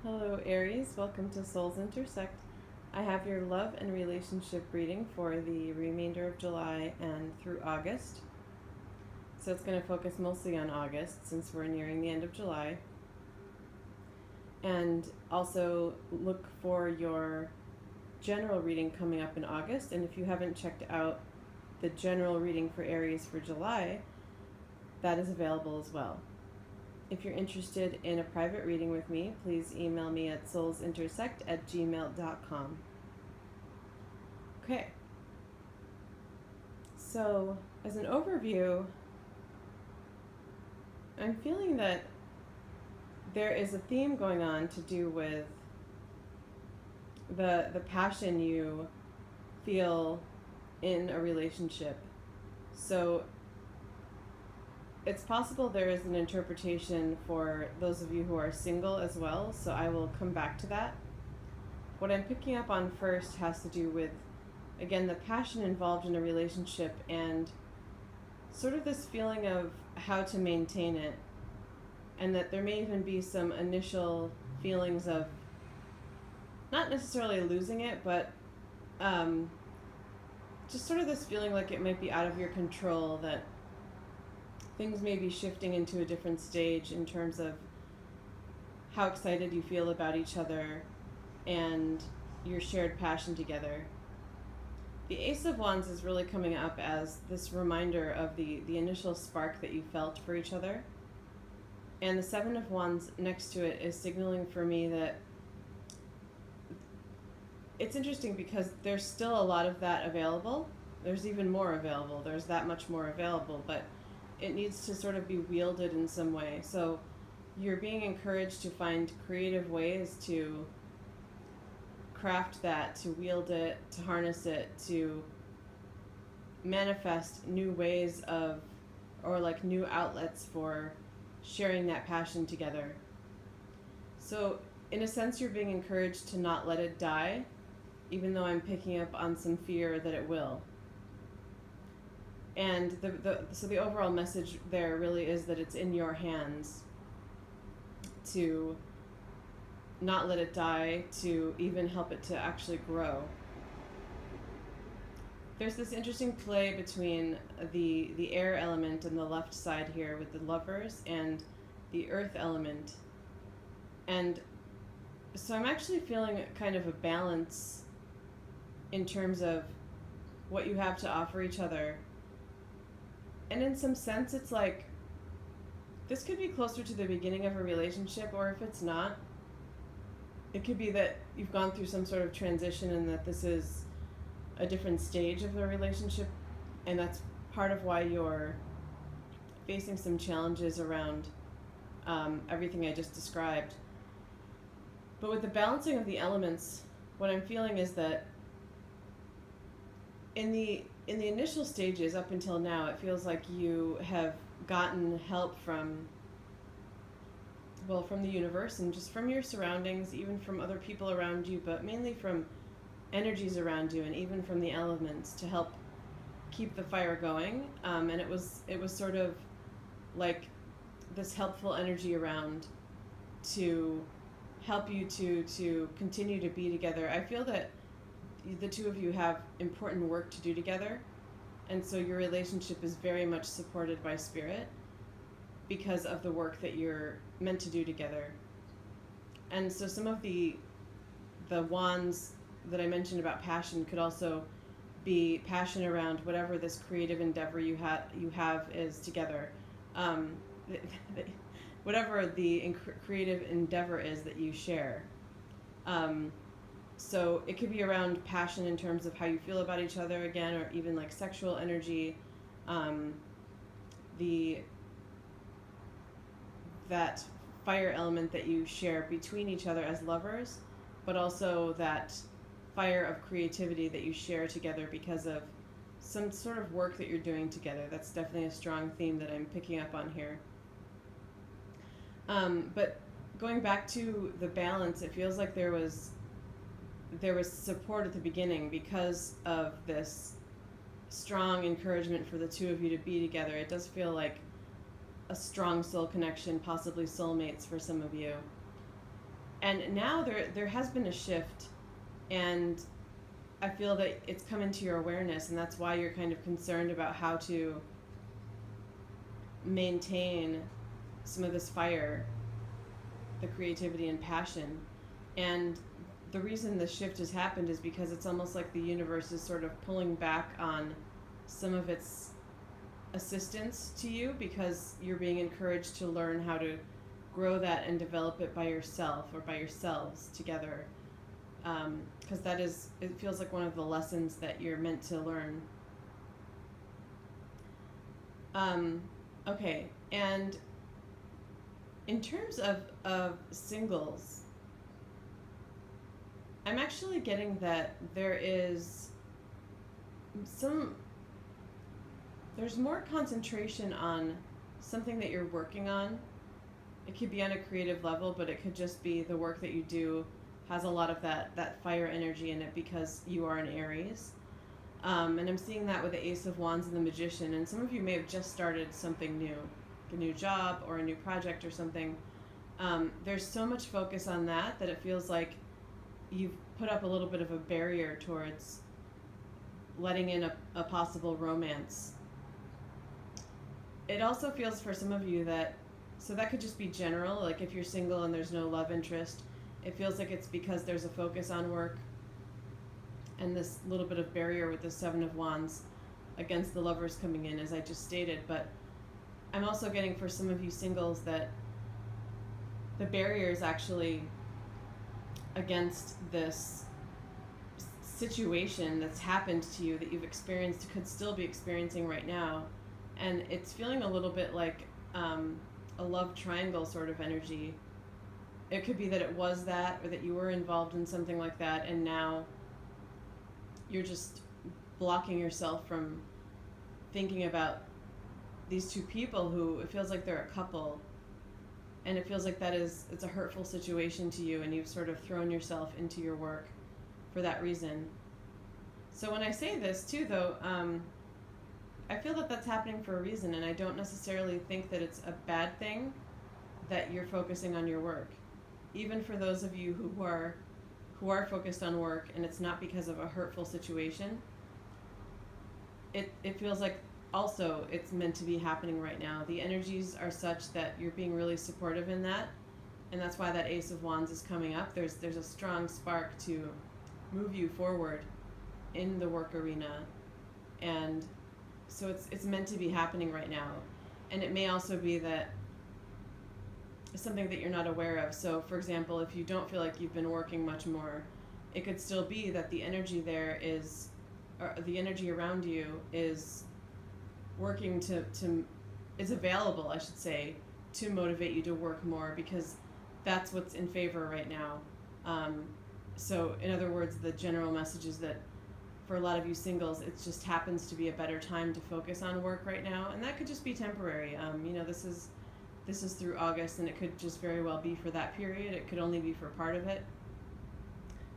Hello, Aries. Welcome to Souls Intersect. I have your love and relationship reading for the remainder of July and through August. So it's going to focus mostly on August since we're nearing the end of July. And also look for your general reading coming up in August. And if you haven't checked out the general reading for Aries for July, that is available as well. If you're interested in a private reading with me, please email me at soulsintersect@gmail.com. Okay, so as an overview, I'm feeling that there is a theme going on to do with the passion you feel in a relationship. So it's possible there is an interpretation for those of you who are single as well, so I will come back to that. What I'm picking up on first has to do with, again, the passion involved in a relationship and sort of this feeling of how to maintain it, and that there may even be some initial feelings of not necessarily losing it, but just sort of this feeling like it might be out of your control, that things may be shifting into a different stage in terms of how excited you feel about each other and your shared passion together. The Ace of Wands is really coming up as this reminder of the initial spark that you felt for each other. And the Seven of Wands next to it is signaling for me that it's interesting because there's still a lot of that available. There's even more available. There's that much more available, but it needs to sort of be wielded in some way. So you're being encouraged to find creative ways to craft that, to wield it, to harness it, to manifest new ways of, or like new outlets for sharing that passion together. So in a sense, you're being encouraged to not let it die, even though I'm picking up on some fear that it will. And so the overall message there really is that it's in your hands to not let it die, to even help it to actually grow. There's this interesting play between the air element on the left side here with the lovers and the earth element. And so I'm actually feeling kind of a balance in terms of what you have to offer each other. And in some sense, it's like this could be closer to the beginning of a relationship, or if it's not, it could be that you've gone through some sort of transition and that this is a different stage of the relationship, and that's part of why you're facing some challenges around everything I just described. But with the balancing of the elements, what I'm feeling is that in the initial stages up until now, it feels like you have gotten help from the universe and just from your surroundings, even from other people around you, but mainly from energies around you and even from the elements to help keep the fire going. And it was sort of like this helpful energy around to help you to continue to be together. I feel that the two of you have important work to do together, and so your relationship is very much supported by spirit because of the work that you're meant to do together. And so some of the wands that I mentioned about passion could also be passion around whatever this creative endeavor you have is together. Whatever the creative endeavor is that you share. So it could be around passion in terms of how you feel about each other again, or even like sexual energy, that fire element that you share between each other as lovers, but also that fire of creativity that you share together because of some sort of work that you're doing together. That's definitely a strong theme that I'm picking up on here. But going back to the balance, it feels like there was support at the beginning because of this strong encouragement for the two of you to be together. It does feel like a strong soul connection, possibly soulmates for some of you. And now there has been a shift, and I feel that it's come into your awareness, and that's why you're kind of concerned about how to maintain some of this fire, the creativity and passion. And the reason the shift has happened is because it's almost like the universe is sort of pulling back on some of its assistance to you, because you're being encouraged to learn how to grow that and develop it by yourself or by yourselves together. Because it feels like one of the lessons that you're meant to learn. Okay, and in terms of singles, I'm actually getting that there's more concentration on something that you're working on. It could be on a creative level, but it could just be the work that you do has a lot of that fire energy in it because you are an Aries. And I'm seeing that with the Ace of Wands and the Magician. And some of you may have just started something new, a new job or a new project or something. There's so much focus on that it feels like you've put up a little bit of a barrier towards letting in a possible romance. It also feels for some of you so that could just be general, like if you're single and there's no love interest, it feels like it's because there's a focus on work and this little bit of barrier with the Seven of Wands against the Lovers coming in, as I just stated. But I'm also getting for some of you singles that the barrier is actually against this situation that's happened to you that you've experienced, could still be experiencing right now. And it's feeling a little bit like a love triangle sort of energy. It could be that it was that, or that you were involved in something like that, and now you're just blocking yourself from thinking about these two people who it feels like they're a couple, and it feels like it's a hurtful situation to you, and you've sort of thrown yourself into your work for that reason. So when I say this too, though, I feel that that's happening for a reason, and I don't necessarily think that it's a bad thing that you're focusing on your work. Even for those of you who are focused on work and it's not because of a hurtful situation, it feels like also it's meant to be happening right now. The energies are such that you're being really supportive in that, and that's why that Ace of Wands is coming up. There's a strong spark to move you forward in the work arena, and so it's meant to be happening right now. And it may also be that it's something that you're not aware of. So for example, if you don't feel like you've been working much more, it could still be that the energy there is, or the energy around you is working is available, I should say, to motivate you to work more, because that's what's in favor right now. So in other words, the general message is that for a lot of you singles, it just happens to be a better time to focus on work right now, and that could just be temporary. This is through August, and it could just very well be for that period. It could only be for part of it.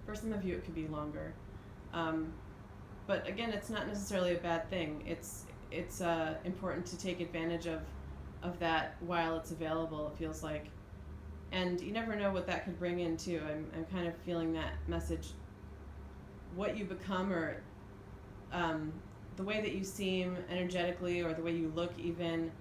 For some of you, it could be longer. But again, it's not necessarily a bad thing. It's important to take advantage of that while it's available, it feels like. And you never know what that could bring in too. I'm kind of feeling that message. What you become, or the way that you seem energetically, or the way you look even,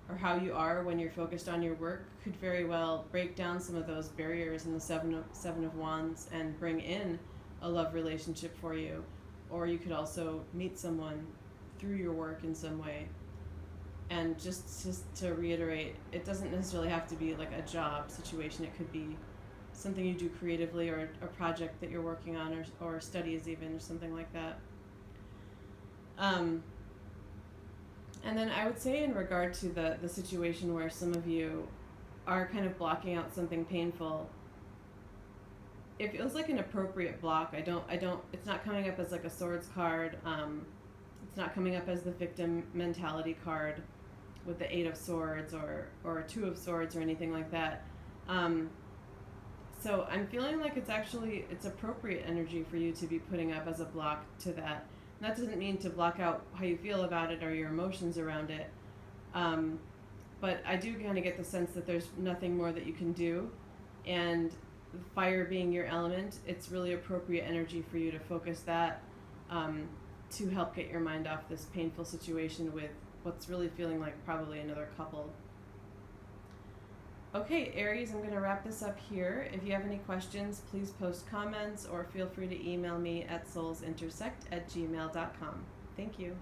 or how you are when you're focused on your work, could very well break down some of those barriers in the Seven of Wands and bring in a love relationship for you. Or you could also meet someone through your work in some way. And just to reiterate, it doesn't necessarily have to be like a job situation. It could be something you do creatively, or a project that you're working on, or studies even, or something like that. And then I would say, in regard to the situation where some of you are kind of blocking out something painful, it feels like an appropriate block. It's not coming up as like a swords card. It's not coming up as the victim mentality card with the 8 of Swords or a 2 of Swords or anything like that. So I'm feeling like it's appropriate energy for you to be putting up as a block to that. And that doesn't mean to block out how you feel about it or your emotions around it. But I do kind of get the sense that there's nothing more that you can do. And fire being your element, it's really appropriate energy for you to focus that to help get your mind off this painful situation with what's really feeling like probably another couple. Okay, Aries, I'm going to wrap this up here. If you have any questions, please post comments or feel free to email me at soulsintersect@gmail.com. Thank you.